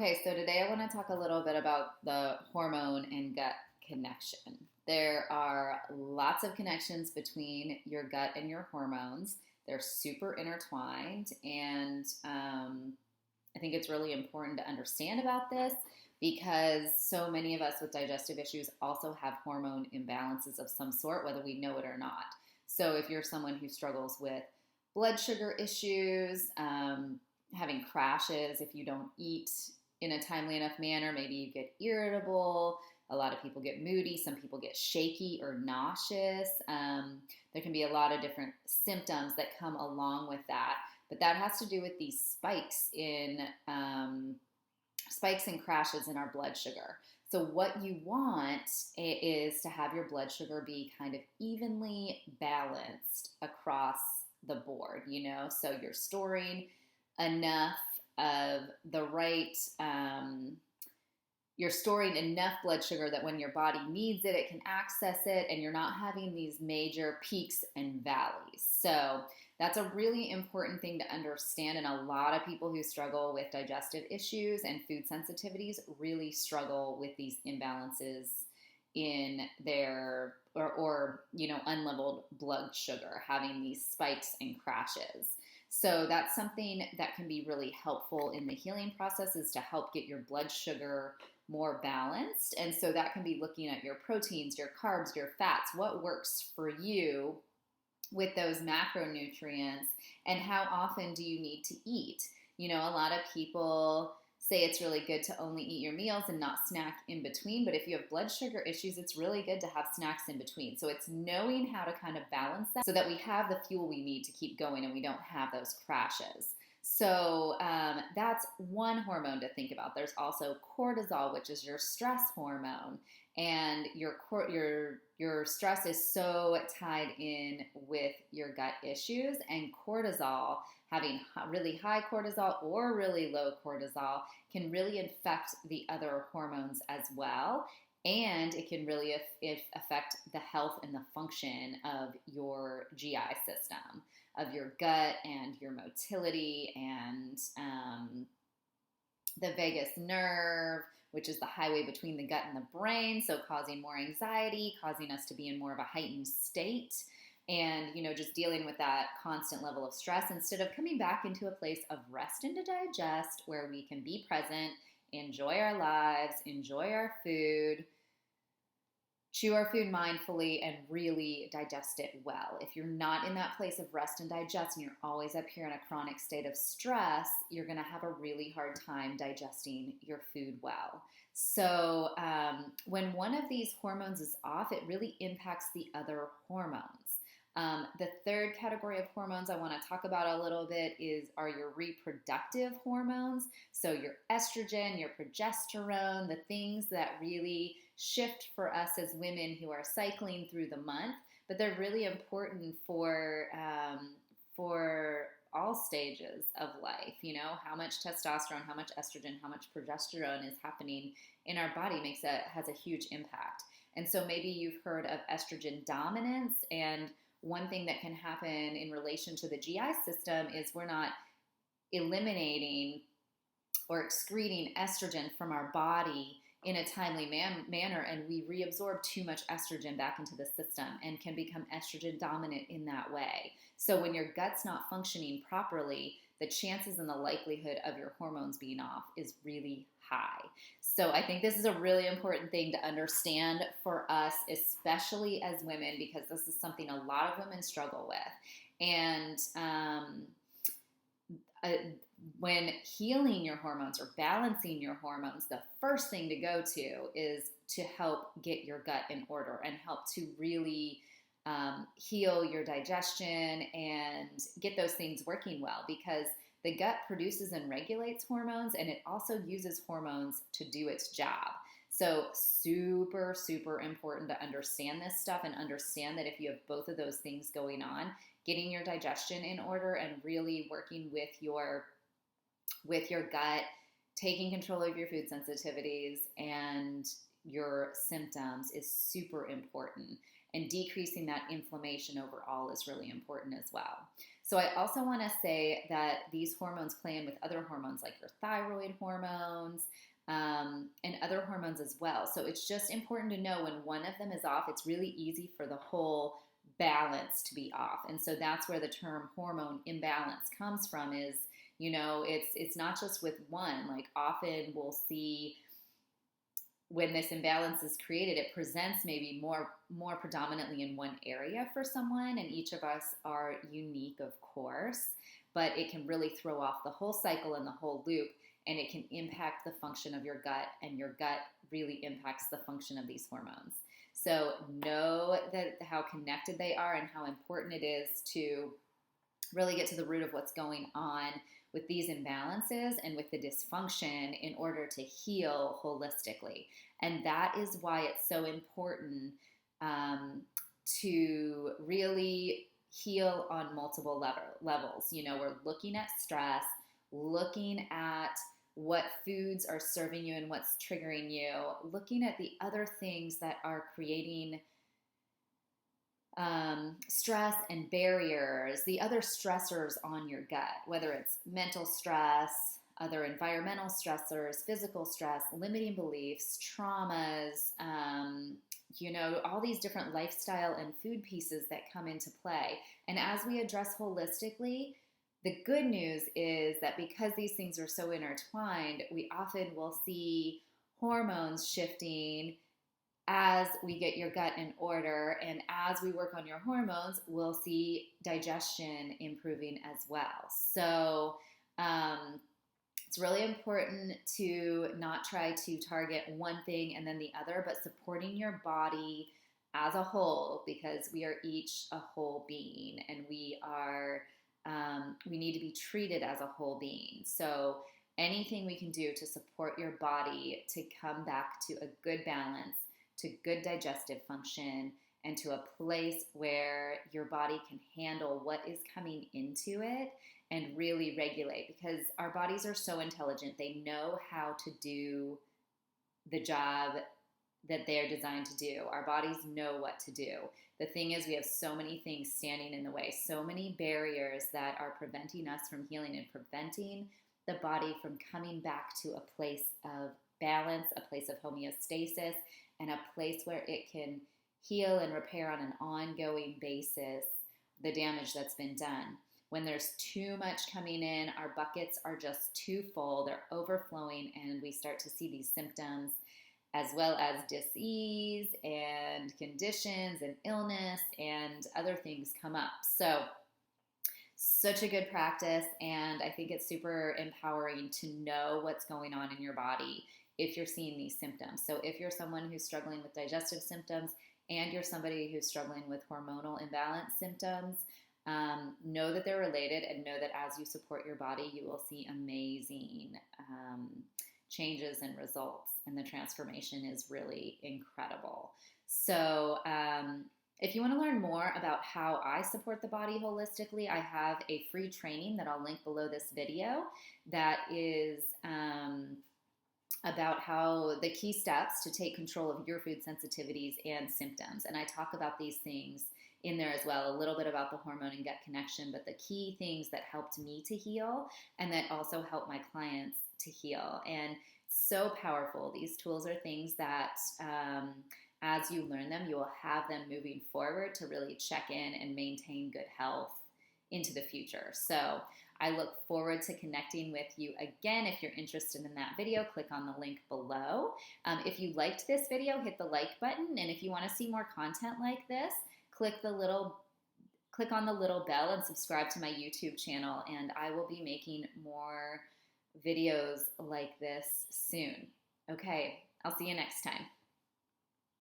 Okay, so today I want to talk a little bit about the hormone and gut connection. There are lots of connections between your gut and your hormones. They're super intertwined, and I think it's really important to understand about this because so many of us with digestive issues also have hormone imbalances of some sort, whether we know it or not. So if you're someone who struggles with blood sugar issues, having crashes if you don't eat in a timely enough manner, maybe you get irritable. A lot of people get moody. Some people get shaky or nauseous. There can be a lot of different symptoms that come along with that. But that has to do with these spikes and crashes in our blood sugar. So what you want is to have your blood sugar be kind of evenly balanced across the board, so you're storing enough of the right, you're storing enough blood sugar that when your body needs it, it can access it, and you're not having these major peaks and valleys. So that's a really important thing to understand, and a lot of people who struggle with digestive issues and food sensitivities really struggle with these imbalances in their unleveled blood sugar, having these spikes and crashes. So that's something that can be really helpful in the healing process, is to help get your blood sugar more balanced. And so that can be looking at your proteins, your carbs, your fats, what works for you with those macronutrients, and how often do you need to eat. A lot of people say it's really good to only eat your meals and not snack in between, but if you have blood sugar issues, it's really good to have snacks in between. So it's knowing how to kind of balance that so that we have the fuel we need to keep going and we don't have those crashes. So that's one hormone to think about. There's also cortisol, which is your stress hormone, and your stress is so tied in with your gut issues, and cortisol, having really high cortisol or really low cortisol, can really affect the other hormones as well. And it can really affect the health and the function of your GI system, of your gut and your motility and the vagus nerve, which is the highway between the gut and the brain, so causing more anxiety, causing us to be in more of a heightened state, and just dealing with that constant level of stress instead of coming back into a place of rest and to digest, where we can be present, enjoy our lives, enjoy our food, chew our food mindfully, and really digest it well. If you're not in that place of rest and digest, and you're always up here in a chronic state of stress, you're going to have a really hard time digesting your food well. So when one of these hormones is off, it really impacts the other hormones. The third category of hormones I want to talk about a little bit are your reproductive hormones. So your estrogen, your progesterone, the things that really shift for us as women who are cycling through the month, but they're really important for all stages of life. How much testosterone, how much estrogen, how much progesterone is happening in our body has a huge impact. And so maybe you've heard of estrogen dominance, and one thing that can happen in relation to the GI system is we're not eliminating or excreting estrogen from our body in a timely manner, and we reabsorb too much estrogen back into the system and can become estrogen dominant in that way. So when your gut's not functioning properly, the chances and the likelihood of your hormones being off is really high. So I think this is a really important thing to understand for us, especially as women, because this is something a lot of women struggle with. And when healing your hormones or balancing your hormones, the first thing to go to is to help get your gut in order and help to really heal your digestion and get those things working well, because the gut produces and regulates hormones, and it also uses hormones to do its job. So super, super important to understand this stuff and understand that if you have both of those things going on, getting your digestion in order and really working with your gut, taking control of your food sensitivities and your symptoms is super important. And decreasing that inflammation overall is really important as well. So I also want to say that these hormones play in with other hormones like your thyroid hormones, and other hormones as well. So it's just important to know when one of them is off, it's really easy for the whole balance to be off. And so that's where the term hormone imbalance comes from, is, it's not just with one. Like, often we'll see when this imbalance is created, it presents maybe more predominantly in one area for someone, and each of us are unique, of course, but it can really throw off the whole cycle and the whole loop, and it can impact the function of your gut, and your gut really impacts the function of these hormones. So know that how connected they are and how important it is to really get to the root of what's going on with these imbalances and with the dysfunction in order to heal holistically. And that is why it's so important to really heal on multiple levels. We're looking at stress, looking at what foods are serving you and what's triggering you, looking at the other things that are creating stress and barriers, the other stressors on your gut, whether it's mental stress, other environmental stressors, physical stress, limiting beliefs, traumas, all these different lifestyle and food pieces that come into play. And as we address holistically, the good news is that because these things are so intertwined, we often will see hormones shifting as we get your gut in order, and as we work on your hormones, we'll see digestion improving as well. So it's really important to not try to target one thing and then the other, but supporting your body as a whole, because we are each a whole being, and we need to be treated as a whole being. So anything we can do to support your body to come back to a good balance, to good digestive function, and to a place where your body can handle what is coming into it and really regulate, because our bodies are so intelligent. They know how to do the job that they're designed to do. Our bodies know what to do. The thing is, we have so many things standing in the way, so many barriers that are preventing us from healing and preventing the body from coming back to a place of balance, a place of homeostasis, and a place where it can heal and repair on an ongoing basis the damage that's been done. When there's too much coming in, our buckets are just too full, they're overflowing, and we start to see these symptoms as well as dis-ease and conditions and illness and other things come up. So, such a good practice, and I think it's super empowering to know what's going on in your body if you're seeing these symptoms. So if you're someone who's struggling with digestive symptoms and you're somebody who's struggling with hormonal imbalance symptoms, know that they're related, and know that as you support your body, you will see amazing changes and results, and the transformation is really incredible. So if you want to learn more about how I support the body holistically, I have a free training that I'll link below this video that is about how the key steps to take control of your food sensitivities and symptoms. And I talk about these things in there as well, a little bit about the hormone and gut connection, but the key things that helped me to heal and that also help my clients to heal. And so powerful. These tools are things that as you learn them, you will have them moving forward to really check in and maintain good health into the future. So I look forward to connecting with you again. If you're interested in that video, click on the link below. If you liked this video, hit the like button. And if you want to see more content like this, click on the little bell and subscribe to my YouTube channel. And I will be making more videos like this soon. Okay, I'll see you next time.